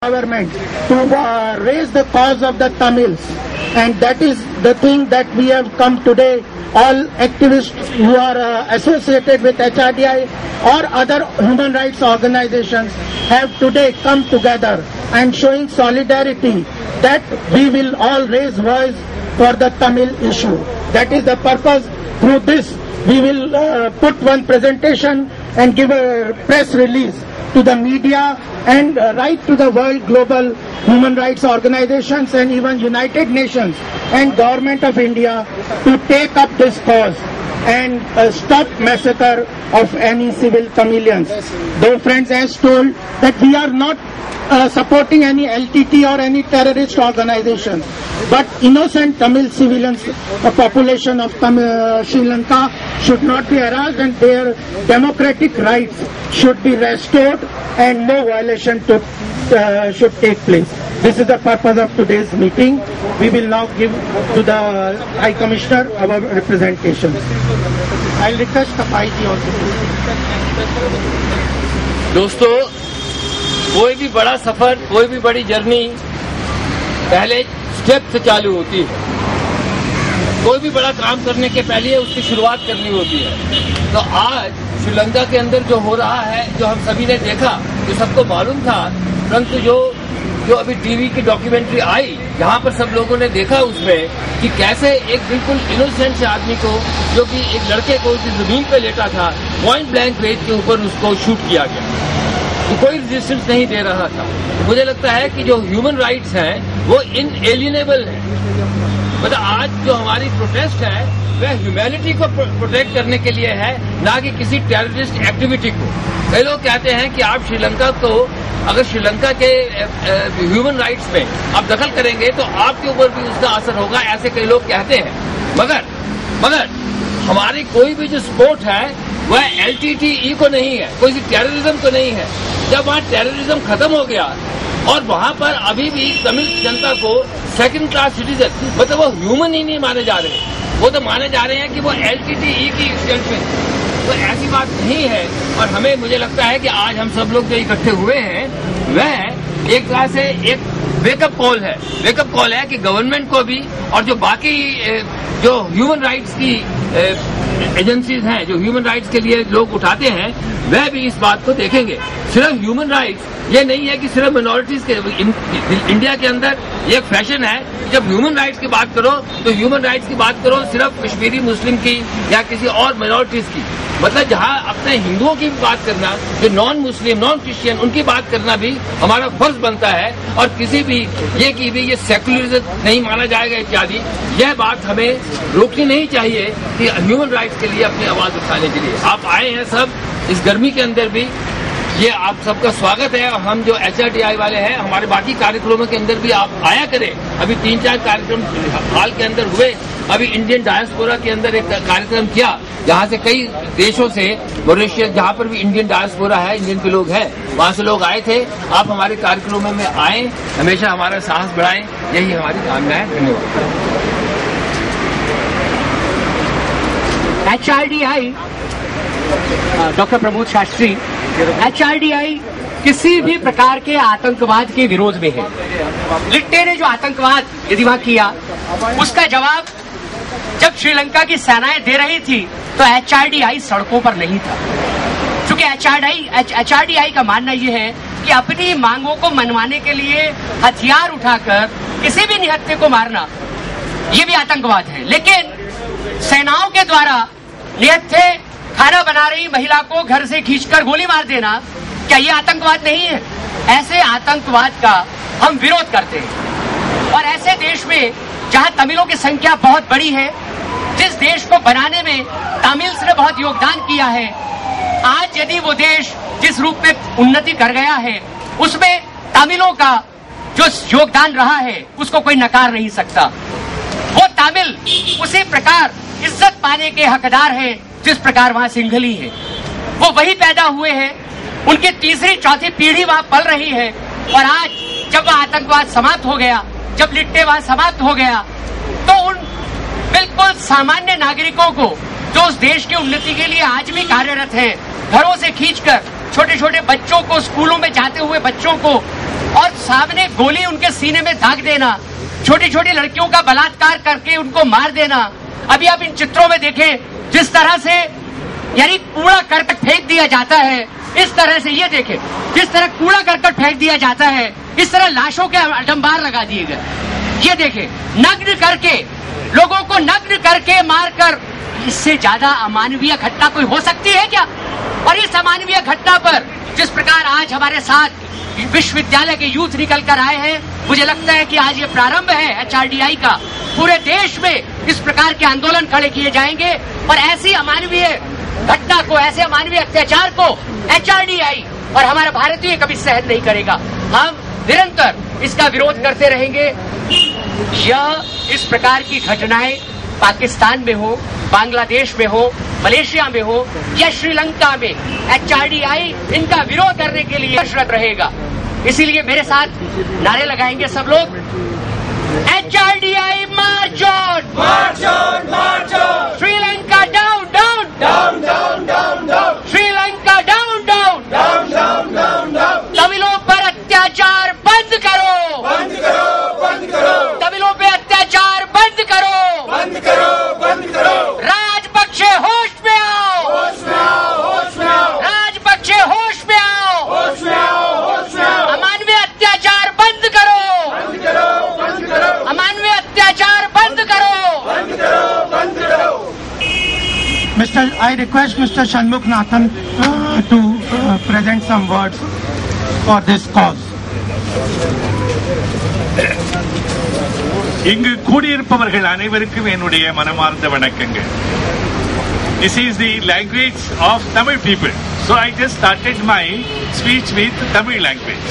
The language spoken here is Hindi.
government to raise the cause of the Tamils, and that is the thing that we have come today. All activists who are associated with HRDI or other human rights organizations have today come together and showing solidarity that we will all raise voice for the Tamil issue. That is the purpose. Through this, we will put one presentation and give a press release to the media and write to the world global human rights organizations and even United Nations and Government of India to take up this cause and stop massacre of any civil Tamilians. Though friends, as told that we are not supporting any LTT or any terrorist organizations, but innocent Tamil civilians, the population of Sri Lanka should not be harassed and their democratic rights should be restored and no violation should take place. This is the purpose of today's meeting. We will now give to the High Commissioner our representation. I will request Kapai ji also. दोस्तों, कोई भी बड़ा सफर, कोई भी बड़ी जर्नी पहले स्टेप से चालू होती है। कोई भी बड़ा काम करने के पहले उसकी शुरुआत करनी होती है। तो आज श्रीलंका के अंदर जो हो रहा है, जो हम सभी ने देखा, जो सबको मालूम था, परंतु जो अभी टीवी की डॉक्यूमेंट्री आई, जहां पर सब लोगों ने देखा उसमें कि कैसे एक बिल्कुल इनोसेंट से आदमी को, जो कि एक लड़के को जमीन पे लेटा था, पॉइंट ब्लैंक रेंज के ऊपर उसको शूट किया गया। तो कोई रेजिस्टेंस नहीं दे रहा था। मुझे लगता है कि जो ह्यूमन राइट्स हैं वो इनएलिएनेबल है। मतलब आज जो हमारी प्रोटेस्ट है वह ह्यूमैनिटी को प्रोटेक्ट करने के लिए है, ना कि किसी टेररिस्ट एक्टिविटी को। कई लोग कहते हैं कि आप श्रीलंका को, अगर श्रीलंका के ह्यूमन राइट्स में आप दखल करेंगे तो आपके ऊपर भी उसका असर होगा, ऐसे कई लोग कहते हैं। मगर हमारी कोई भी जो सपोर्ट है वह LTTE को नहीं है, कोई टेररिज्म को नहीं है। जब वहाँ टेररिज्म खत्म हो गया और वहाँ पर अभी भी तमिल जनता को सेकंड क्लास सिटीजन, मतलब वो ह्यूमन ही नहीं माने जा रहे, वो तो माने जा रहे हैं कि वो LTTE की एक्सटेंट में। तो ऐसी बात नहीं है। और हमें, मुझे लगता है कि आज हम सब लोग जो इकट्ठे हुए हैं वह एक तरह से एक वेकअप कॉल है कि गवर्नमेंट को भी और जो बाकी जो ह्यूमन राइट्स की एजेंसीज हैं, जो ह्यूमन राइट्स के लिए लोग उठाते हैं, वह भी इस बात को देखेंगे। सिर्फ ह्यूमन राइट्स ये नहीं है कि सिर्फ मिनॉरिटीज के, इंडिया के अंदर ये फैशन है, जब ह्यूमन राइट्स की बात करो तो ह्यूमन राइट्स की बात करो सिर्फ कश्मीरी मुस्लिम की या किसी और मिनॉरिटीज की। मतलब जहाँ अपने हिंदुओं की भी बात करना, जो नॉन मुस्लिम, नॉन क्रिश्चियन, उनकी बात करना भी हमारा फर्ज बनता है। और किसी भी ये कि भी ये सेकुलरिज्म नहीं माना जाएगा इत्यादि, यह बात हमें रोकनी नहीं चाहिए कि ह्यूमन राइट्स के लिए अपनी आवाज उठाने के लिए आप आए हैं सब इस गर्मी के अंदर भी। ये आप सबका स्वागत है। और हम जो HRDI वाले हैं, हमारे बाकी कार्यक्रमों के अंदर भी आप आया करें। अभी 3-4 कार्यक्रम हाल के अंदर हुए। अभी इंडियन डायस्पोरा के अंदर एक कार्यक्रम किया, जहाँ से कई देशों से, मॉरिशस जहाँ पर भी इंडियन डायस्पोरा है, इंडियन के लोग हैं, वहाँ से लोग आए थे। आप हमारे कार्यक्रमों में आए, हमेशा हमारा साहस बढ़ाएं, यही हमारी कामना है। धन्यवाद। HRDI, doctor Pramod Shastri, HRDI किसी भी प्रकार के आतंकवाद के विरोध में है। लिट्टे ने जो आतंकवाद यदि वहां किया, उसका जवाब जब श्रीलंका की सेनाएं दे रही थी तो HRDI सड़कों पर नहीं था। क्योंकि HRDI का मानना यह है कि अपनी मांगों को मनवाने के लिए हथियार उठाकर किसी भी निहत्थे को मारना, ये भी आतंकवाद है। लेकिन सेनाओं के द्वारा निहत्थे खाना बना रही महिला को घर से खींचकर गोली मार देना, क्या ये आतंकवाद नहीं है? ऐसे आतंकवाद का हम विरोध करते हैं। और ऐसे देश में जहां तमिलों की संख्या बहुत बड़ी है, जिस देश को बनाने में तमिल्स ने बहुत योगदान किया है, आज यदि वो देश जिस रूप में उन्नति कर गया है, उसमें तमिलों का जो योगदान रहा है उसको कोई नकार नहीं सकता। वो तमिल उसी प्रकार इज्जत पाने के हकदार है जिस प्रकार वहां सिंघली है। वो वही पैदा हुए हैं, उनकी तीसरी चौथी पीढ़ी वहां पल रही है। और आज जब वह आतंकवाद समाप्त हो गया, जब लिट्टे वहां समाप्त हो गया, तो उन बिल्कुल सामान्य नागरिकों को जो उस देश की उन्नति के लिए आज भी कार्यरत हैं, घरों से खींचकर छोटे छोटे बच्चों को, स्कूलों में जाते हुए बच्चों को और सामने गोली उनके सीने में दाग देना, छोटी छोटी लड़कियों का बलात्कार करके उनको मार देना। अभी आप इन चित्रों में देखें जिस तरह से यानी कूड़ा करकट फेंक दिया जाता है, इस तरह से ये देखें जिस तरह कूड़ा करकट फेंक दिया जाता है, इस तरह लाशों के अडंबार लगा दिए गए। ये देखें, नग्न करके, लोगों को नग्न करके मारकर, इससे ज्यादा अमानवीय घटना कोई हो सकती है क्या? और इस अमानवीय घटना पर जिस प्रकार आज हमारे साथ विश्वविद्यालय के यूथ निकल कर आए हैं, मुझे लगता है कि आज ये प्रारंभ है HRDI का। पूरे देश में इस प्रकार के आंदोलन खड़े किए जाएंगे और ऐसी अमानवीय घटना को, ऐसे अमानवीय अत्याचार को HRDI और हमारा भारतीय कभी सहन नहीं करेगा। हम निरंतर इसका विरोध करते रहेंगे। यह इस प्रकार की घटनाएं पाकिस्तान में हो, बांग्लादेश में हो, मलेशिया में हो या श्रीलंका में, HRDI इनका विरोध करने के लिए प्रयत्नरत रहेगा। इसीलिए मेरे साथ नारे लगाएंगे सब लोग, HRDI march on, march on, march on, Sri Lanka down down down down down down, Sri Lanka down down down down down down, तमिलों पर अत्याचार बंद करो, बंद करो, बंद करो, तमिलों पे अत्याचार बंद करो, बंद करो, बंद करो, राजपक्षे होश में आओ, होश में आओ, होश में आओ, राजपक्षे होश में आओ, होश में आओ, होश में आओ, अमानवीय अत्याचार बंद करो, बंद करो, बंद करो, अमानवीय अत्याचार बंद करो, बंद करो, बंद करो। I request Mr. Shanmughnathan to present some words for this cause. இங்கு கூடியிருப்பவர்கள் அனைவருக்கும் என்னுடைய மனமார்ந்த வணக்கங்கள். This is the language of Tamil people. So I just started my speech with Tamil language.